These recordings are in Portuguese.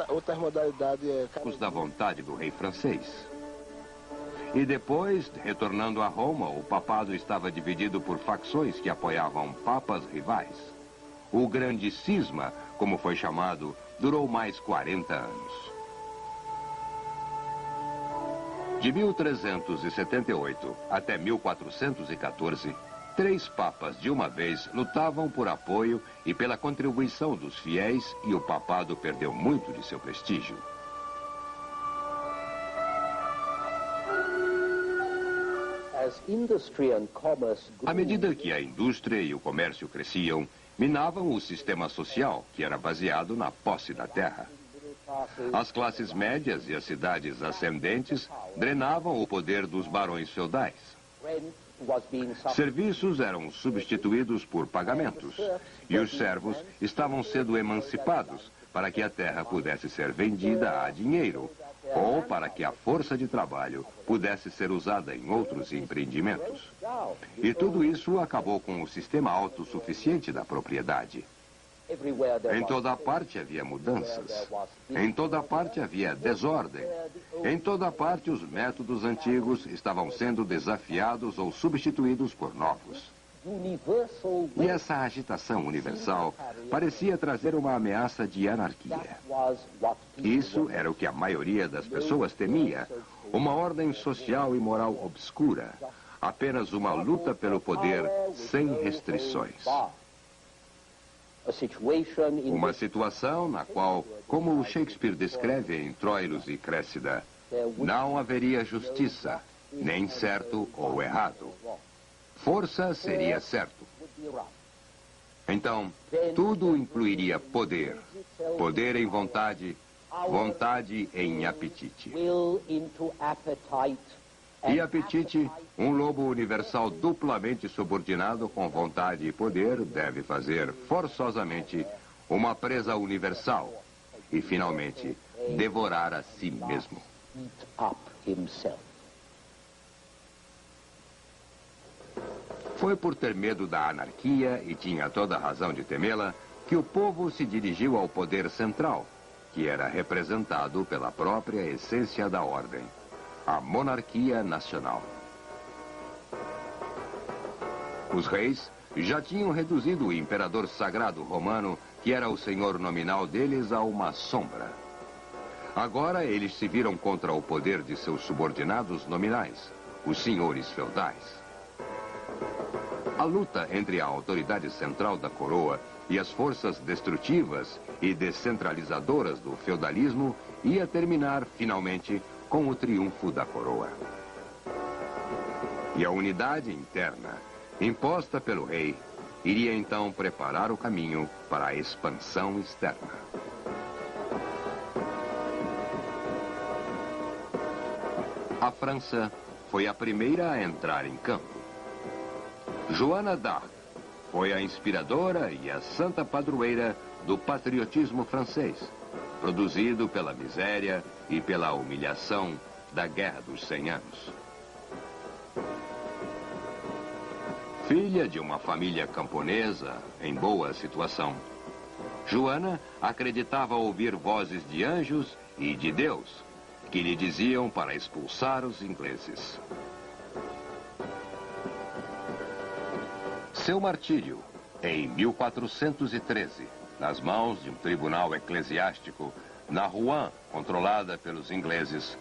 Outra modalidade é... Da vontade do rei francês. E depois, retornando a Roma, o papado estava dividido por facções que apoiavam papas rivais. O grande cisma, como foi chamado, durou mais 40 anos. De 1378 até 1414, 3 papas de uma vez lutavam por apoio e pela contribuição dos fiéis, e o papado perdeu muito de seu prestígio. À medida que a indústria e o comércio cresciam, minavam o sistema social, que era baseado na posse da terra. As classes médias e as cidades ascendentes drenavam o poder dos barões feudais. Serviços eram substituídos por pagamentos, e os servos estavam sendo emancipados para que a terra pudesse ser vendida a dinheiro, ou para que a força de trabalho pudesse ser usada em outros empreendimentos. E tudo isso acabou com o sistema autossuficiente da propriedade. Em toda parte havia mudanças. Em toda parte havia desordem. Em toda parte os métodos antigos estavam sendo desafiados ou substituídos por novos. E essa agitação universal parecia trazer uma ameaça de anarquia. Isso era o que a maioria das pessoas temia. Uma ordem social e moral obscura. Apenas uma luta pelo poder sem restrições. Uma situação na qual, como o Shakespeare descreve em Troilus e Cressida, não haveria justiça, nem certo ou errado. Força seria certo. Então, tudo incluiria poder. Poder em vontade, vontade em apetite. E apetite, um lobo universal duplamente subordinado com vontade e poder, deve fazer forçosamente uma presa universal e, finalmente, devorar a si mesmo. Foi por ter medo da anarquia, e tinha toda a razão de temê-la, que o povo se dirigiu ao poder central, que era representado pela própria essência da ordem. A monarquia nacional. Os reis já tinham reduzido o imperador sagrado romano, que era o senhor nominal deles, a uma sombra. Agora eles se viram contra o poder de seus subordinados nominais, os senhores feudais. A luta entre a autoridade central da coroa e as forças destrutivas e descentralizadoras do feudalismo ia terminar, finalmente, com o triunfo da coroa. E a unidade interna, imposta pelo rei, iria então preparar o caminho para a expansão externa. A França foi a primeira a entrar em campo. Joana d'Arc foi a inspiradora e a santa padroeira do patriotismo francês, produzido pela miséria e pela humilhação da Guerra dos 100 Anos. Filha de uma família camponesa em boa situação, Joana acreditava ouvir vozes de anjos e de Deus, que lhe diziam para expulsar os ingleses. Seu martírio, em 1413, nas mãos de um tribunal eclesiástico na Rouen, controlada pelos ingleses,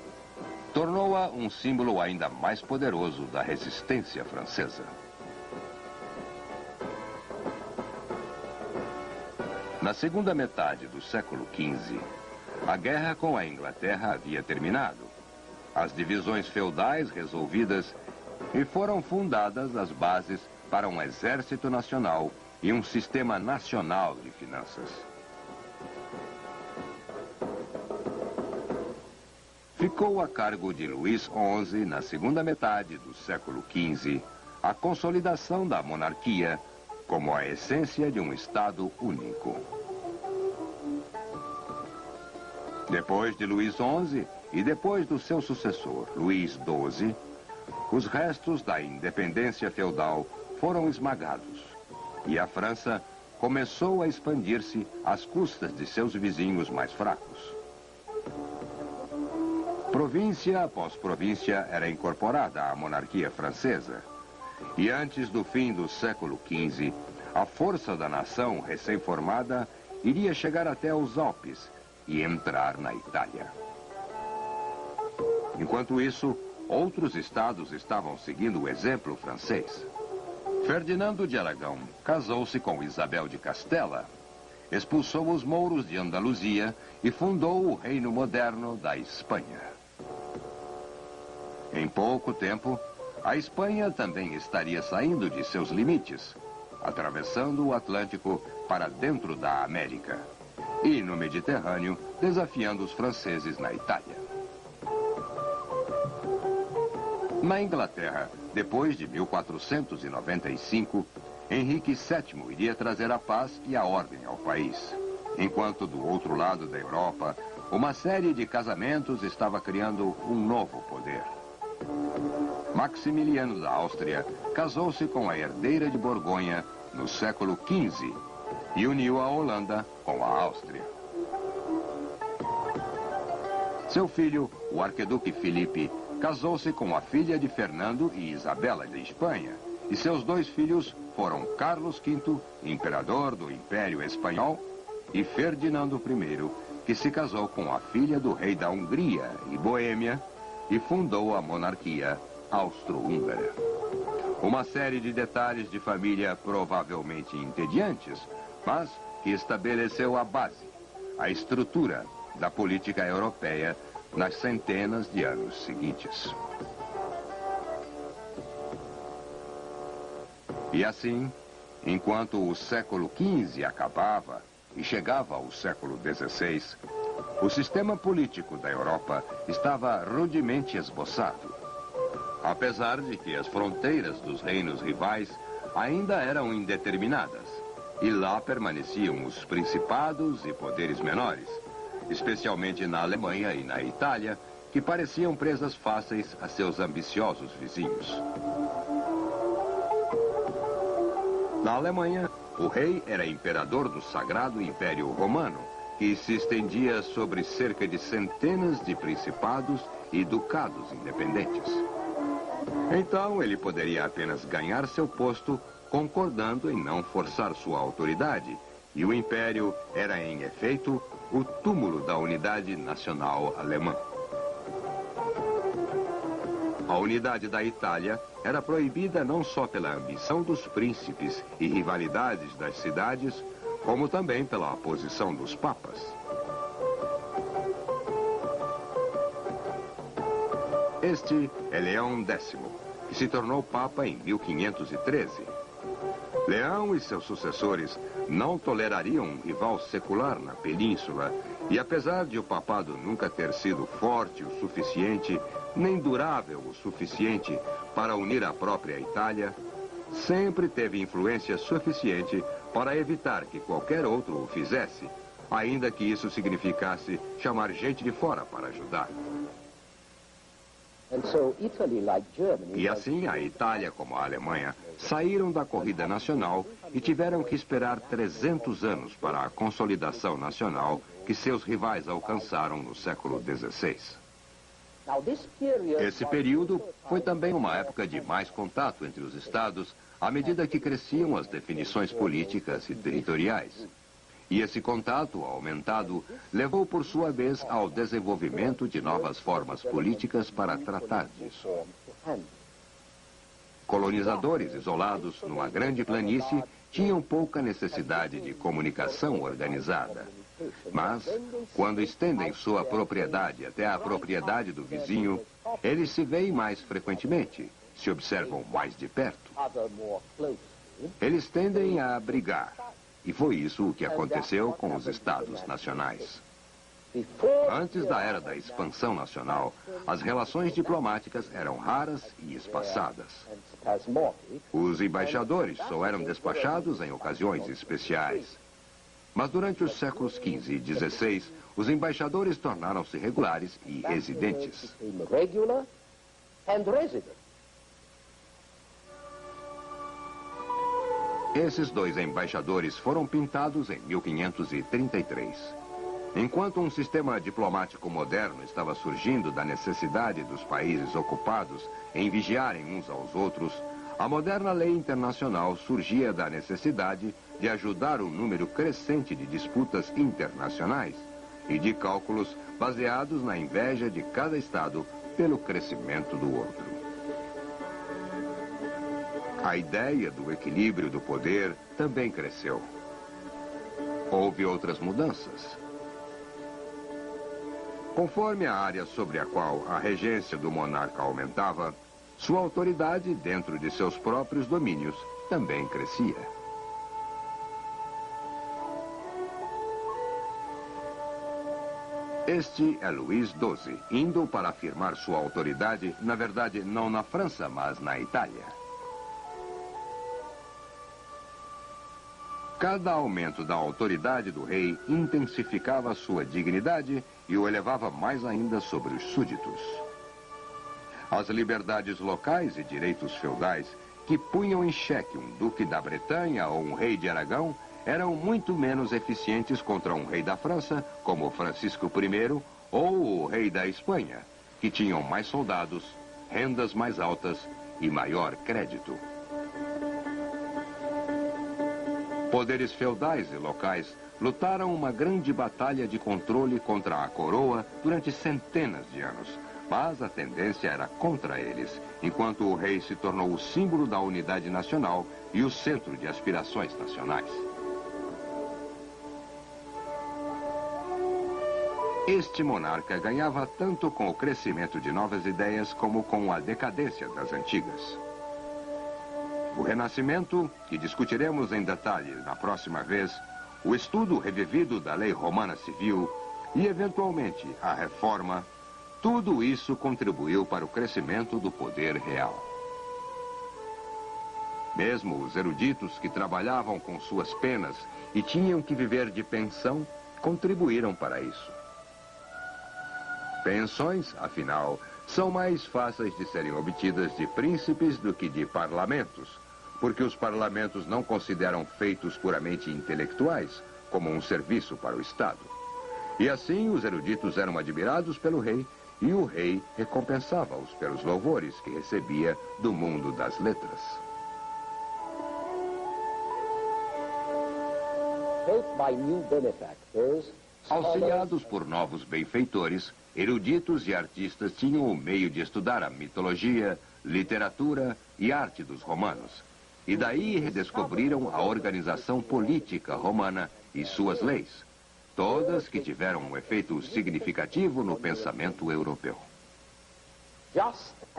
tornou-a um símbolo ainda mais poderoso da resistência francesa. Na segunda metade do século XV, a guerra com a Inglaterra havia terminado, as divisões feudais resolvidas, e foram fundadas as bases para um exército nacional e um sistema nacional de finanças. Ficou a cargo de Luís XI, na segunda metade do século XV, a consolidação da monarquia como a essência de um Estado único. Depois de Luís XI e depois do seu sucessor, Luís XII, os restos da independência feudal foram esmagados e a França começou a expandir-se às custas de seus vizinhos mais fracos. Província após província era incorporada à monarquia francesa. E antes do fim do século XV, a força da nação recém-formada iria chegar até os Alpes e entrar na Itália. Enquanto isso, outros estados estavam seguindo o exemplo francês. Ferdinando de Aragão casou-se com Isabel de Castela, expulsou os mouros de Andaluzia e fundou o reino moderno da Espanha. Em pouco tempo, a Espanha também estaria saindo de seus limites, atravessando o Atlântico para dentro da América e, no Mediterrâneo, desafiando os franceses na Itália. Na Inglaterra, depois de 1495, Henrique VII iria trazer a paz e a ordem ao país, enquanto do outro lado da Europa, uma série de casamentos estava criando um novo poder. Maximiliano da Áustria casou-se com a herdeira de Borgonha no século XV e uniu a Holanda com a Áustria. Seu filho, o arqueduque Filipe, casou-se com a filha de Fernando e Isabela de Espanha, e seus dois filhos foram Carlos V, imperador do Império Espanhol, e Ferdinando I, que se casou com a filha do rei da Hungria e Boêmia e fundou a monarquia austro-húngara. Uma série de detalhes de família provavelmente entediantes, mas que estabeleceu a base, a estrutura da política europeia nas centenas de anos seguintes. E assim, enquanto o século XV acabava e chegava ao século XVI, o sistema político da Europa estava rudemente esboçado. Apesar de que as fronteiras dos reinos rivais ainda eram indeterminadas, e lá permaneciam os principados e poderes menores, especialmente na Alemanha e na Itália, que pareciam presas fáceis a seus ambiciosos vizinhos. Na Alemanha, o rei era imperador do Sagrado Império Romano, que se estendia sobre cerca de centenas de principados e ducados independentes. Então, ele poderia apenas ganhar seu posto concordando em não forçar sua autoridade, e o império era, em efeito, o túmulo da unidade nacional alemã. A unidade da Itália era proibida não só pela ambição dos príncipes e rivalidades das cidades, como também pela oposição dos papas. Este é Leão X, que se tornou papa em 1513. Leão e seus sucessores não tolerariam um rival secular na península, e apesar de o papado nunca ter sido forte o suficiente, nem durável o suficiente para unir a própria Itália, sempre teve influência suficiente para evitar que qualquer outro o fizesse, ainda que isso significasse chamar gente de fora para ajudar. E assim, a Itália, como a Alemanha, saíram da corrida nacional e tiveram que esperar 300 anos para a consolidação nacional que seus rivais alcançaram no século XVI. Esse período foi também uma época de mais contato entre os estados, à medida que cresciam as definições políticas e territoriais. E esse contato aumentado levou, por sua vez, ao desenvolvimento de novas formas políticas para tratar disso. Colonizadores isolados numa grande planície tinham pouca necessidade de comunicação organizada. Mas, quando estendem sua propriedade até a propriedade do vizinho, eles se veem mais frequentemente, se observam mais de perto. Eles tendem a brigar. E foi isso o que aconteceu com os estados nacionais. Antes da era da expansão nacional, as relações diplomáticas eram raras e espaçadas. Os embaixadores só eram despachados em ocasiões especiais. Mas durante os séculos XV e XVI, os embaixadores tornaram-se regulares e residentes. Esses 2 embaixadores foram pintados em 1533. Enquanto um sistema diplomático moderno estava surgindo da necessidade dos países ocupados em vigiarem uns aos outros, a moderna lei internacional surgia da necessidade de ajudar o número crescente de disputas internacionais e de cálculos baseados na inveja de cada estado pelo crescimento do outro. A ideia do equilíbrio do poder também cresceu. Houve outras mudanças. Conforme a área sobre a qual a regência do monarca aumentava, sua autoridade dentro de seus próprios domínios também crescia. Este é Luís XII, indo para afirmar sua autoridade, na verdade, não na França, mas na Itália. Cada aumento da autoridade do rei intensificava sua dignidade e o elevava mais ainda sobre os súditos. As liberdades locais e direitos feudais que punham em xeque um duque da Bretanha ou um rei de Aragão eram muito menos eficientes contra um rei da França, como Francisco I, ou o rei da Espanha, que tinham mais soldados, rendas mais altas e maior crédito. Poderes feudais e locais lutaram uma grande batalha de controle contra a coroa durante centenas de anos, mas a tendência era contra eles, enquanto o rei se tornou o símbolo da unidade nacional e o centro de aspirações nacionais. Este monarca ganhava tanto com o crescimento de novas ideias como com a decadência das antigas. O Renascimento, que discutiremos em detalhe na próxima vez, o estudo revivido da lei romana civil e, eventualmente, a reforma, tudo isso contribuiu para o crescimento do poder real. Mesmo os eruditos que trabalhavam com suas penas e tinham que viver de pensão, contribuíram para isso. Pensões, afinal, são mais fáceis de serem obtidas de príncipes do que de parlamentos, porque os parlamentos não consideram feitos puramente intelectuais como um serviço para o Estado. E assim os eruditos eram admirados pelo rei e o rei recompensava-os pelos louvores que recebia do mundo das letras. Auxiliados por novos benfeitores, eruditos e artistas tinham o meio de estudar a mitologia, literatura e arte dos romanos. E daí redescobriram a organização política romana e suas leis, todas que tiveram um efeito significativo no pensamento europeu.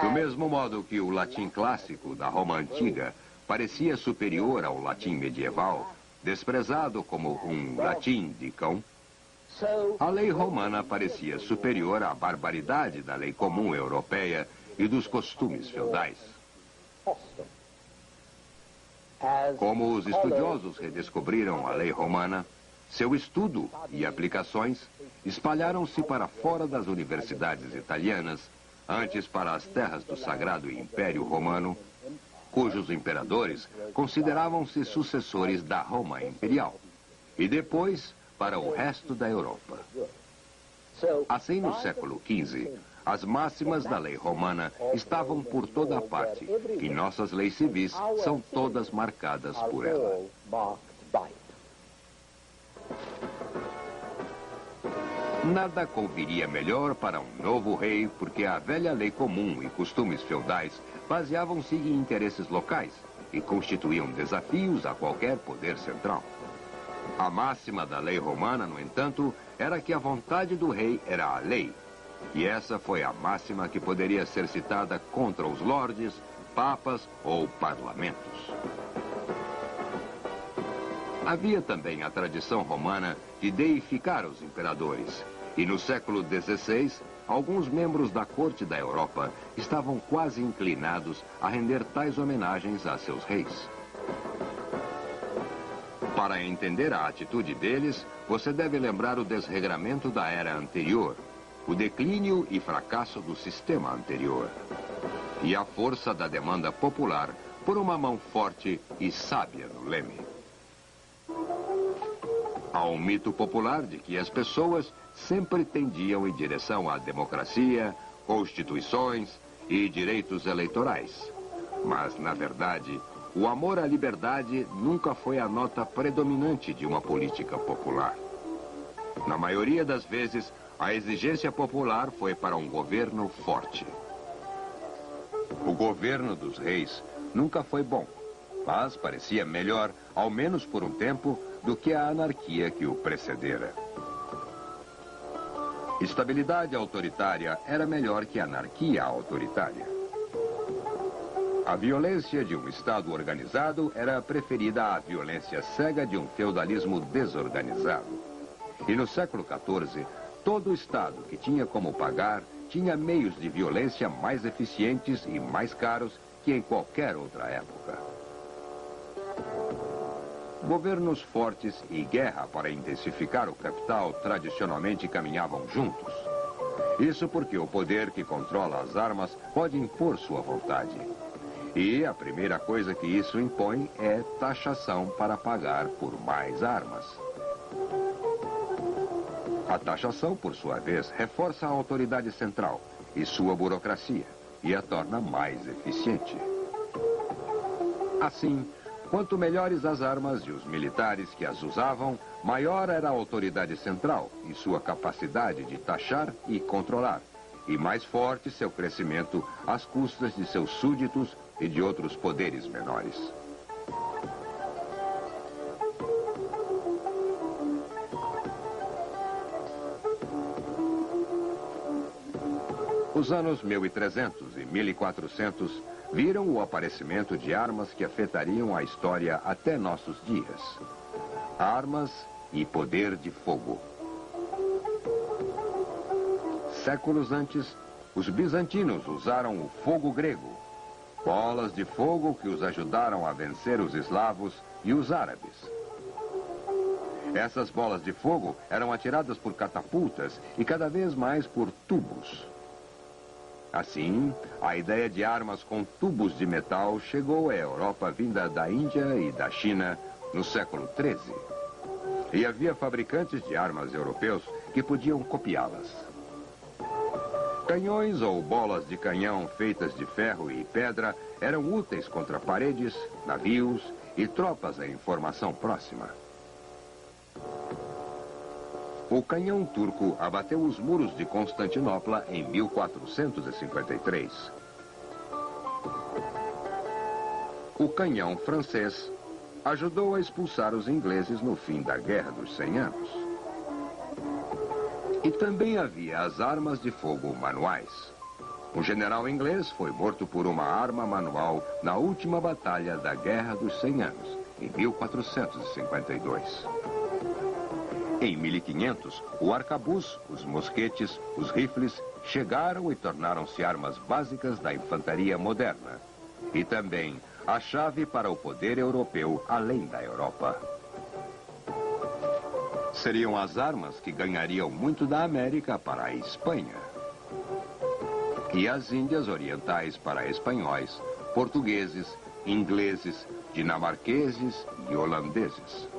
Do mesmo modo que o latim clássico da Roma antiga parecia superior ao latim medieval, desprezado como um latim de cão, a lei romana parecia superior à barbaridade da lei comum europeia e dos costumes feudais. Como os estudiosos redescobriram a lei romana, seu estudo e aplicações espalharam-se para fora das universidades italianas, antes para as terras do Sagrado Império Romano, cujos imperadores consideravam-se sucessores da Roma Imperial, e depois para o resto da Europa. Assim, no século XV, as máximas da lei romana estavam por toda parte, e nossas leis civis são todas marcadas por ela. Nada conviria melhor para um novo rei, porque a velha lei comum e costumes feudais baseavam-se em interesses locais e constituíam desafios a qualquer poder central. A máxima da lei romana, no entanto, era que a vontade do rei era a lei. E essa foi a máxima que poderia ser citada contra os lordes, papas ou parlamentos. Havia também a tradição romana de deificar os imperadores. E no século XVI, alguns membros da corte da Europa estavam quase inclinados a render tais homenagens a seus reis. Para entender a atitude deles, você deve lembrar o desregramento da era anterior, o declínio e fracasso do sistema anterior, e a força da demanda popular por uma mão forte e sábia no leme. Há um mito popular de que as pessoas sempre tendiam em direção à democracia, constituições e direitos eleitorais. Mas, na verdade, o amor à liberdade nunca foi a nota predominante de uma política popular. Na maioria das vezes, a exigência popular foi para um governo forte. O governo dos reis nunca foi bom, mas parecia melhor, ao menos por um tempo, do que a anarquia que o precedera. Estabilidade autoritária era melhor que anarquia autoritária. A violência de um Estado organizado era preferida à violência cega de um feudalismo desorganizado. E no século XIV, todo Estado que tinha como pagar tinha meios de violência mais eficientes e mais caros que em qualquer outra época. Governos fortes e guerra para intensificar o capital tradicionalmente caminhavam juntos. Isso porque o poder que controla as armas pode impor sua vontade. E a primeira coisa que isso impõe é taxação para pagar por mais armas. A taxação, por sua vez, reforça a autoridade central e sua burocracia e a torna mais eficiente. Assim, quanto melhores as armas e os militares que as usavam, maior era a autoridade central e sua capacidade de taxar e controlar, e mais forte seu crescimento às custas de seus súditos e de outros poderes menores. Os anos 1300 e 1400 viram o aparecimento de armas que afetariam a história até nossos dias. Armas e poder de fogo. Séculos antes, os bizantinos usaram o fogo grego, bolas de fogo que os ajudaram a vencer os eslavos e os árabes. Essas bolas de fogo eram atiradas por catapultas e cada vez mais por tubos. Assim, a ideia de armas com tubos de metal chegou à Europa vinda da Índia e da China no século XIII. E havia fabricantes de armas europeus que podiam copiá-las. Canhões ou bolas de canhão feitas de ferro e pedra eram úteis contra paredes, navios e tropas em formação próxima. O canhão turco abateu os muros de Constantinopla em 1453. O canhão francês ajudou a expulsar os ingleses no fim da Guerra dos 100 Anos. E também havia as armas de fogo manuais. Um general inglês foi morto por uma arma manual na última batalha da Guerra dos 100 Anos, em 1452. Em 1500, o arcabuz, os mosquetes, os rifles chegaram e tornaram-se armas básicas da infantaria moderna. E também a chave para o poder europeu além da Europa. Seriam as armas que ganhariam muito da América para a Espanha. E as Índias Orientais para espanhóis, portugueses, ingleses, dinamarqueses e holandeses.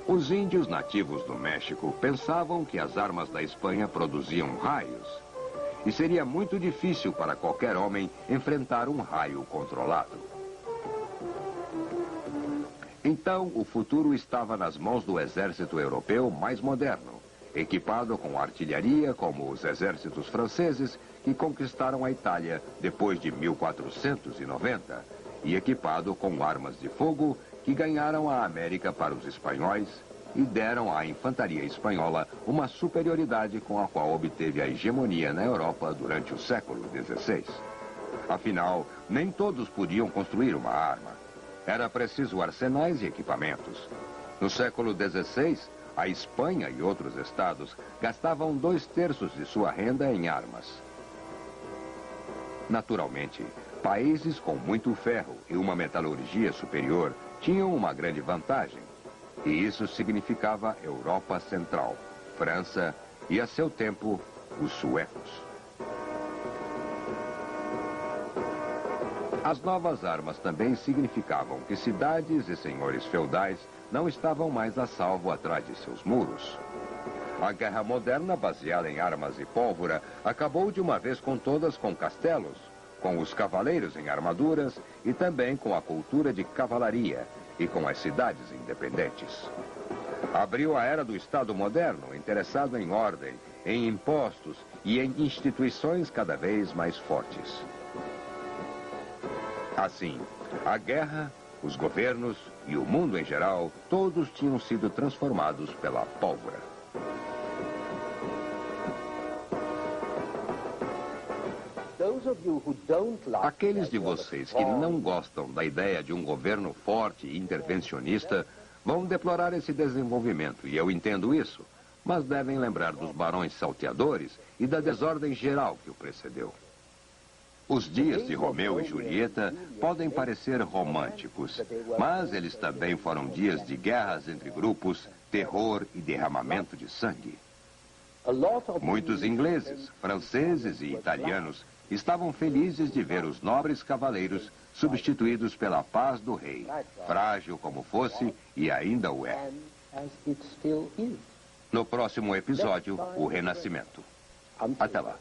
Os índios nativos do México pensavam que as armas da Espanha produziam raios. E seria muito difícil para qualquer homem enfrentar um raio controlado. Então, o futuro estava nas mãos do exército europeu mais moderno, equipado com artilharia como os exércitos franceses que conquistaram a Itália depois de 1490, e equipado com armas de fogo que ganharam a América para os espanhóis e deram à infantaria espanhola uma superioridade com a qual obteve a hegemonia na Europa durante o século XVI. Afinal, nem todos podiam construir uma arma. Era preciso arsenais e equipamentos. No século XVI, a Espanha e outros estados gastavam 2/3 de sua renda em armas. Naturalmente, países com muito ferro e uma metalurgia superior tinham uma grande vantagem. E isso significava Europa Central, França e, a seu tempo, os suecos. As novas armas também significavam que cidades e senhores feudais não estavam mais a salvo atrás de seus muros. A guerra moderna, baseada em armas e pólvora, acabou de uma vez com todas com castelos, com os cavaleiros em armaduras e também com a cultura de cavalaria e com as cidades independentes. Abriu a era do Estado moderno, interessado em ordem, em impostos e em instituições cada vez mais fortes. Assim, a guerra, os governos e o mundo em geral, todos tinham sido transformados pela pólvora. Aqueles de vocês que não gostam da ideia de um governo forte e intervencionista vão deplorar esse desenvolvimento, e eu entendo isso, mas devem lembrar dos barões salteadores e da desordem geral que o precedeu. Os dias de Romeu e Julieta podem parecer românticos, mas eles também foram dias de guerras entre grupos, terror e derramamento de sangue. Muitos ingleses, franceses e italianos estavam felizes de ver os nobres cavaleiros substituídos pela paz do rei, frágil como fosse e ainda o é. No próximo episódio, o Renascimento. Até lá.